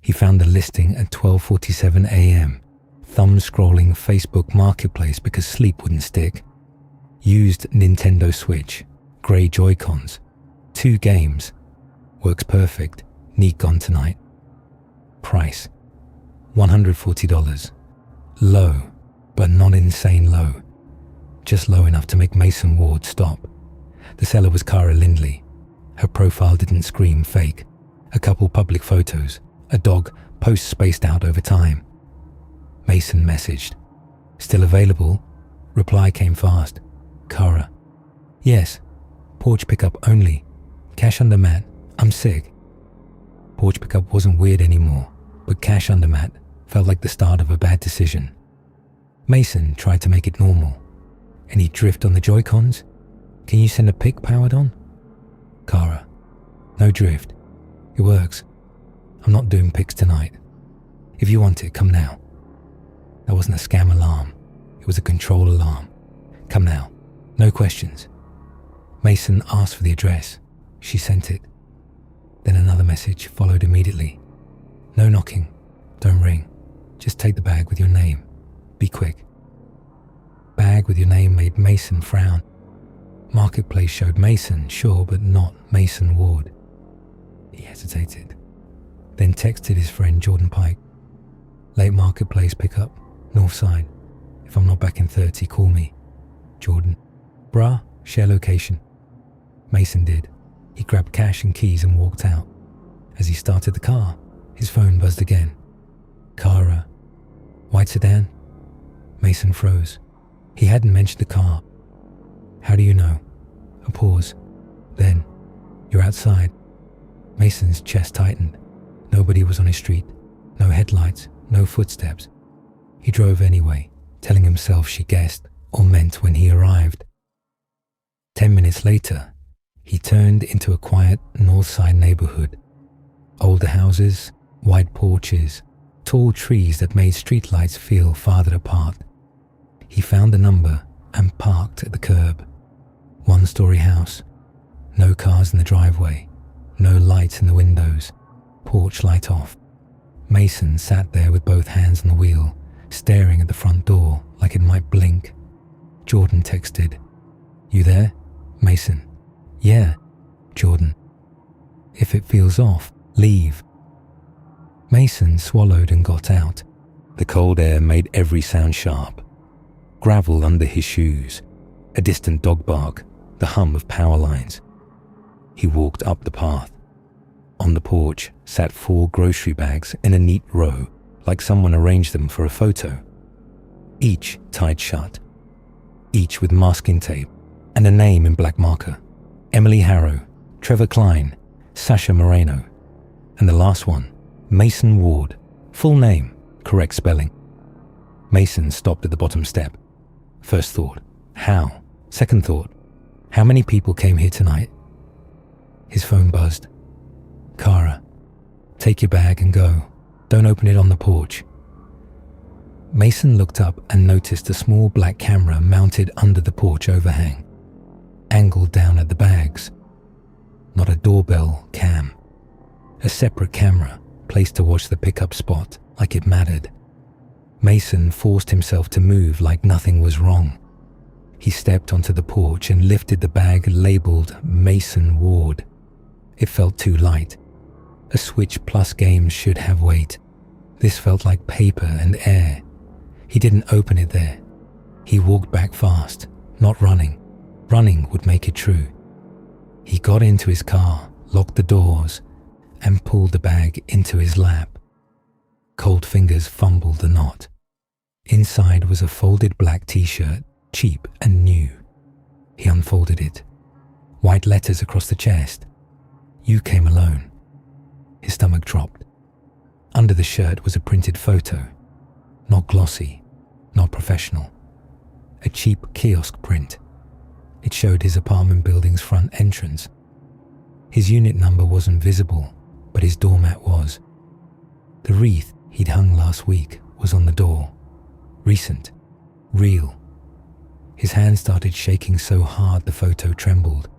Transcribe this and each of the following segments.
He found the listing at 12:47 a.m., thumb-scrolling Facebook Marketplace because sleep wouldn't stick. Used Nintendo Switch, grey Joy-Cons, 2 games. Works perfect, need gone tonight. Price, $140. Low, but not insane low. Just low enough to make Mason Ward stop. The seller was Cara Lindley. Her profile didn't scream fake. A couple public photos, a dog, posts spaced out over time. Mason messaged. Still available? Reply came fast. Cara. Yes. Porch pickup only. Cash under mat. I'm sick. Porch pickup wasn't weird anymore, but cash under mat felt like the start of a bad decision. Mason tried to make it normal. Any drift on the Joy-Cons? Can you send a pic powered on? Cara. No drift. It works. I'm not doing pics tonight. If you want it, come now. That wasn't a scam alarm. It was a control alarm. Come now. No questions. Mason asked for the address. She sent it. Then another message followed immediately. No knocking. Don't ring. Just take the bag with your name. Be quick. Bag with your name made Mason frown. Marketplace showed Mason, sure, but not Mason Ward. He hesitated. Then texted his friend Jordan Pike. Late Marketplace pickup, North Side. If I'm not back in 30, call me. Jordan. Brah, share location. Mason did. He grabbed cash and keys and walked out. As he started the car, his phone buzzed again. Cara. White sedan? Mason froze. He hadn't mentioned the car. How do you know? A pause. Then, you're outside. Mason's chest tightened. Nobody was on his street. No headlights, no footsteps. He drove anyway, telling himself she guessed or meant when he arrived. 10 minutes later, he turned into a quiet north side neighborhood. Older houses, wide porches, tall trees that made streetlights feel farther apart. He found the number and parked at the curb. 1-story house. No cars in the driveway. No lights in the windows. Porch light off. Mason sat there with both hands on the wheel, staring at the front door like it might blink. Jordan texted. You there? Mason. Yeah. Jordan. If it feels off, leave. Mason swallowed and got out. The cold air made every sound sharp. Gravel under his shoes, a distant dog bark, the hum of power lines. He walked up the path. On the porch sat 4 grocery bags in a neat row, like someone arranged them for a photo. Each tied shut. Each with masking tape and a name in black marker. Emily Harrow, Trevor Klein, Sasha Moreno. And the last one, Mason Ward. Full name, correct spelling. Mason stopped at the bottom step. First thought, how? Second thought, how many people came here tonight? His phone buzzed. Cara, take your bag and go. Don't open it on the porch. Mason looked up and noticed a small black camera mounted under the porch overhang, angled down at the bags. Not a doorbell cam. A separate camera placed to watch the pickup spot like it mattered. Mason forced himself to move like nothing was wrong. He stepped onto the porch and lifted the bag labeled Mason Ward. It felt too light. A Switch Plus game should have weight. This felt like paper and air. He didn't open it there. He walked back fast, not running. Running would make it true. He got into his car, locked the doors, and pulled the bag into his lap. Cold fingers fumbled the knot. Inside was a folded black t-shirt, cheap and new. He unfolded it. White letters across the chest. You came alone. His stomach dropped. Under the shirt was a printed photo. Not glossy, not professional. A cheap kiosk print. It showed his apartment building's front entrance. His unit number wasn't visible, but his doormat was. The wreath he'd hung last week was on the door. Recent. Real. His hand started shaking so hard the photo trembled.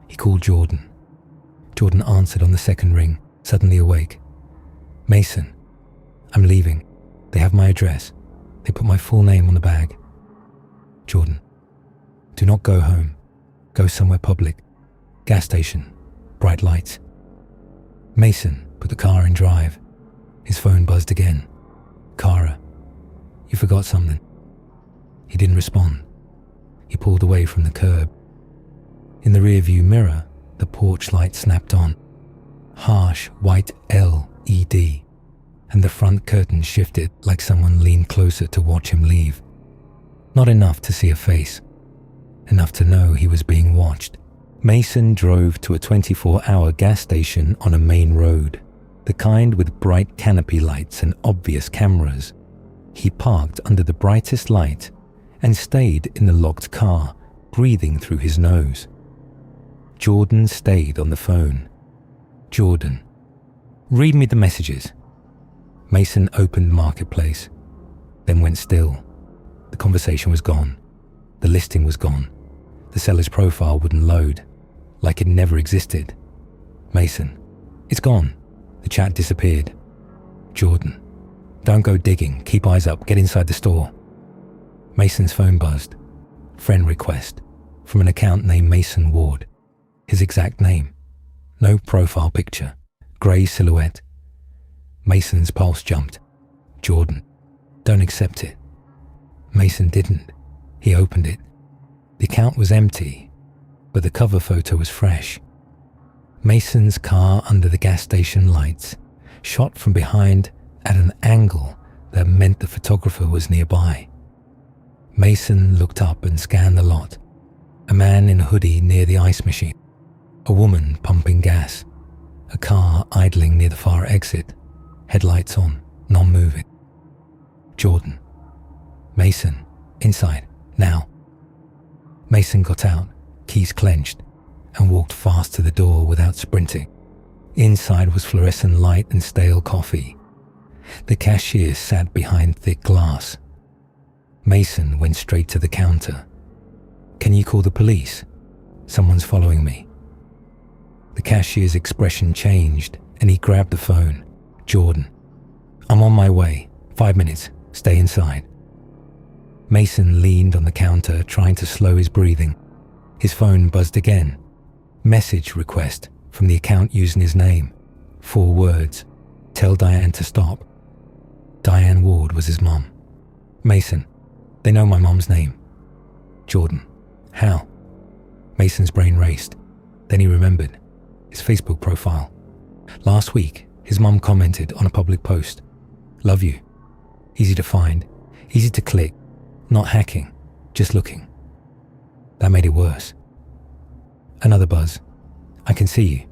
He called Jordan. Jordan answered on the second ring, suddenly awake. Mason, I'm leaving. They have my address. They put my full name on the bag. Jordan, do not go home. Go somewhere public. Gas station. Bright lights. Mason put the car in drive. His phone buzzed again. Kara, you forgot something. He didn't respond. He pulled away from the curb. In the rearview mirror, the porch light snapped on. Harsh white LED, and the front curtain shifted like someone leaned closer to watch him leave. Not enough to see a face. Enough to know he was being watched. Mason drove to a 24-hour gas station on a main road, the kind with bright canopy lights and obvious cameras. He parked under the brightest light and stayed in the locked car, breathing through his nose. Jordan stayed on the phone. Jordan, read me the messages. Mason opened Marketplace, then went still. The conversation was gone. The listing was gone. The seller's profile wouldn't load, like it never existed. Mason, it's gone. The chat disappeared. Jordan, don't go digging. Keep eyes up. Get inside the store. Mason's phone buzzed. Friend request from an account named Mason Ward. His exact name. No profile picture. Grey silhouette. Mason's pulse jumped. Jordan, don't accept it. Mason didn't. He opened it. The account was empty, but the cover photo was fresh. Mason's car under the gas station lights, shot from behind at an angle that meant the photographer was nearby. Mason looked up and scanned the lot. A man in a hoodie near the ice machine. A woman pumping gas. A car idling near the far exit. Headlights on, non-moving. Jordan. Mason, inside, now. Mason got out, keys clenched, and walked fast to the door without sprinting. Inside was fluorescent light and stale coffee. The cashier sat behind thick glass. Mason went straight to the counter. Can you call the police? Someone's following me. The cashier's expression changed and he grabbed the phone. Jordan, I'm on my way. 5 minutes. Stay inside. Mason leaned on the counter, trying to slow his breathing. His phone buzzed again. Message request from the account using his name. 4 words. Tell Diane to stop. Diane Ward was his mom. Mason, they know my mom's name. Jordan, how? Mason's brain raced. Then he remembered. His Facebook profile. Last week, his mom commented on a public post. Love you. Easy to find. Easy to click. Not hacking. Just looking. That made it worse. Another buzz. I can see you.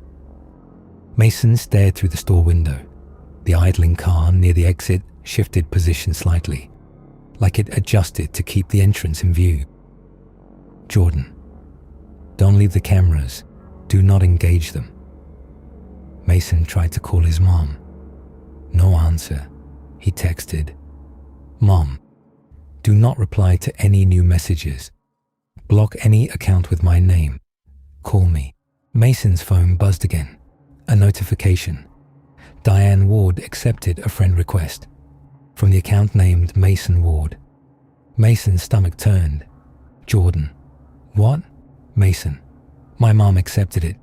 Mason stared through the store window. The idling car near the exit shifted position slightly, like it adjusted to keep the entrance in view. Jordan, don't leave the cameras. Do not engage them. Mason tried to call his mom. No answer. He texted, Mom, do not reply to any new messages. Block any account with my name. Call me. Mason's phone buzzed again. A notification. Diane Ward accepted a friend request from the account named Mason Ward. Mason's stomach turned. Jordan. What? Mason. My mom accepted it.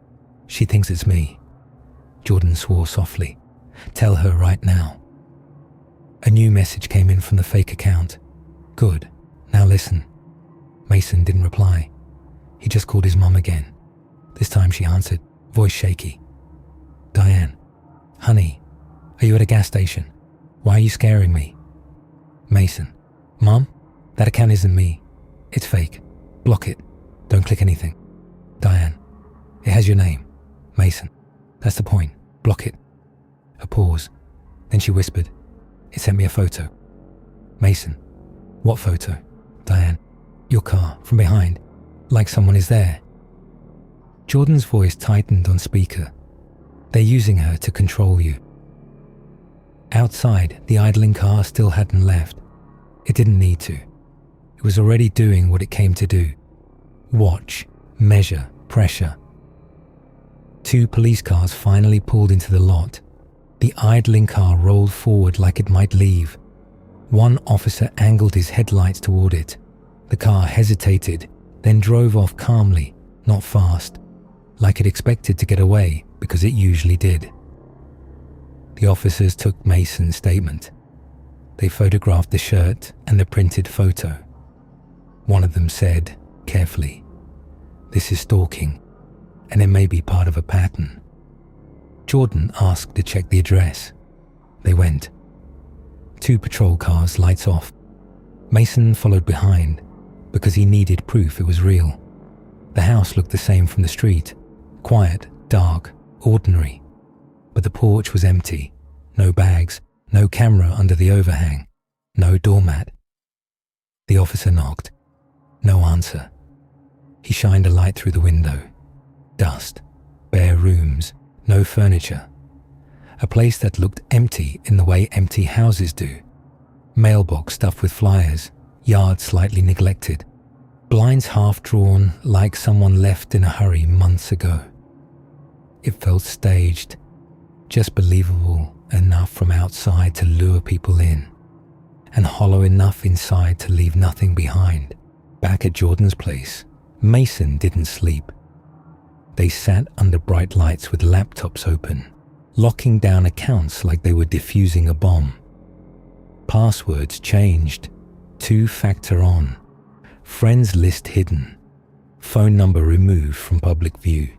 She thinks it's me. Jordan swore softly. Tell her right now. A new message came in from the fake account. Good. Now listen. Mason didn't reply. He just called his mom again. This time she answered, voice shaky. Diane. Honey, are you at a gas station? Why are you scaring me? Mason. Mom, that account isn't me. It's fake. Block it. Don't click anything. Diane. It has your name. Mason. That's the point. Block it. A pause. Then she whispered. It sent me a photo. Mason. What photo? Diane. Your car, from behind. Like someone is there. Jordan's voice tightened on speaker. They're using her to control you. Outside, the idling car still hadn't left. It didn't need to. It was already doing what it came to do. Watch, measure, pressure. 2 police cars finally pulled into the lot. The idling car rolled forward like it might leave. One officer angled his headlights toward it. The car hesitated, then drove off calmly, not fast, like it expected to get away because it usually did. The officers took Mason's statement. They photographed the shirt and the printed photo. One of them said, carefully, "This is stalking, and it may be part of a pattern." Jordan asked to check the address. They went. 2 patrol cars, lights off. Mason followed behind because he needed proof it was real. The house looked the same from the street. Quiet, dark, ordinary. But the porch was empty. No bags, no camera under the overhang, no doormat. The officer knocked. No answer. He shined a light through the window. Dust, bare rooms, no furniture. A place that looked empty in the way empty houses do. Mailbox stuffed with flyers, yard slightly neglected. Blinds half drawn like someone left in a hurry months ago. It felt staged, just believable enough from outside to lure people in, and hollow enough inside to leave nothing behind. Back at Jordan's place, Mason didn't sleep. They sat under bright lights with laptops open, locking down accounts like they were defusing a bomb. Passwords changed, 2-factor on, friends list hidden, phone number removed from public view.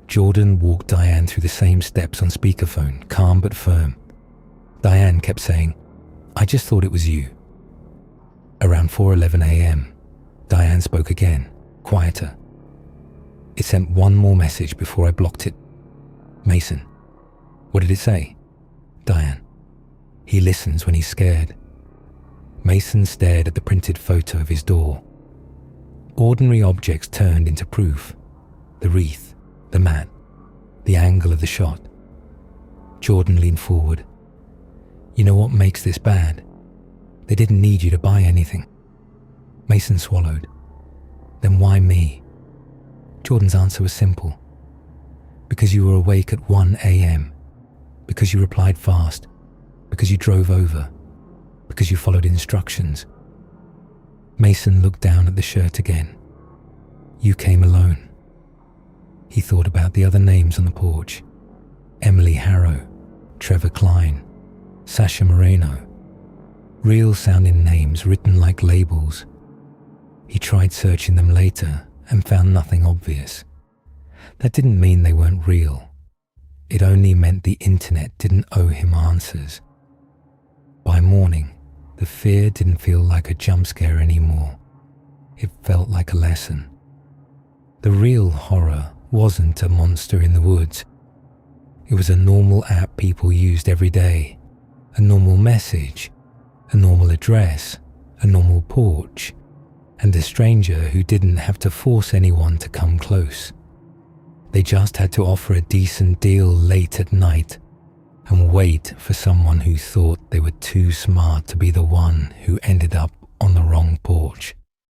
Jordan walked Diane through the same steps on speakerphone, calm but firm. Diane kept saying, "I just thought it was you." Around 4:11 a.m., Diane spoke again, quieter. "It sent one more message before I blocked it." "Mason." "What did it say?" "Diane." "He listens when he's scared." Mason stared at the printed photo of his door. Ordinary objects turned into proof. The wreath, the mat, the angle of the shot. Jordan leaned forward. "You know what makes this bad? They didn't need you to buy anything." Mason swallowed. "Then why me?" Jordan's answer was simple. "Because you were awake at 1 a.m. Because you replied fast. Because you drove over. Because you followed instructions." Mason looked down at the shirt again. "You came alone." He thought about the other names on the porch. Emily Harrow, Trevor Klein, Sasha Moreno. Real-sounding names written like labels. He tried searching them later and found nothing obvious. That didn't mean they weren't real. It only meant the internet didn't owe him answers. By morning, the fear didn't feel like a jump scare anymore. It felt like a lesson. The real horror wasn't a monster in the woods. It was a normal app people used every day. A normal message, a normal address, a normal porch, and a stranger who didn't have to force anyone to come close. They just had to offer a decent deal late at night and wait for someone who thought they were too smart to be the one who ended up on the wrong porch.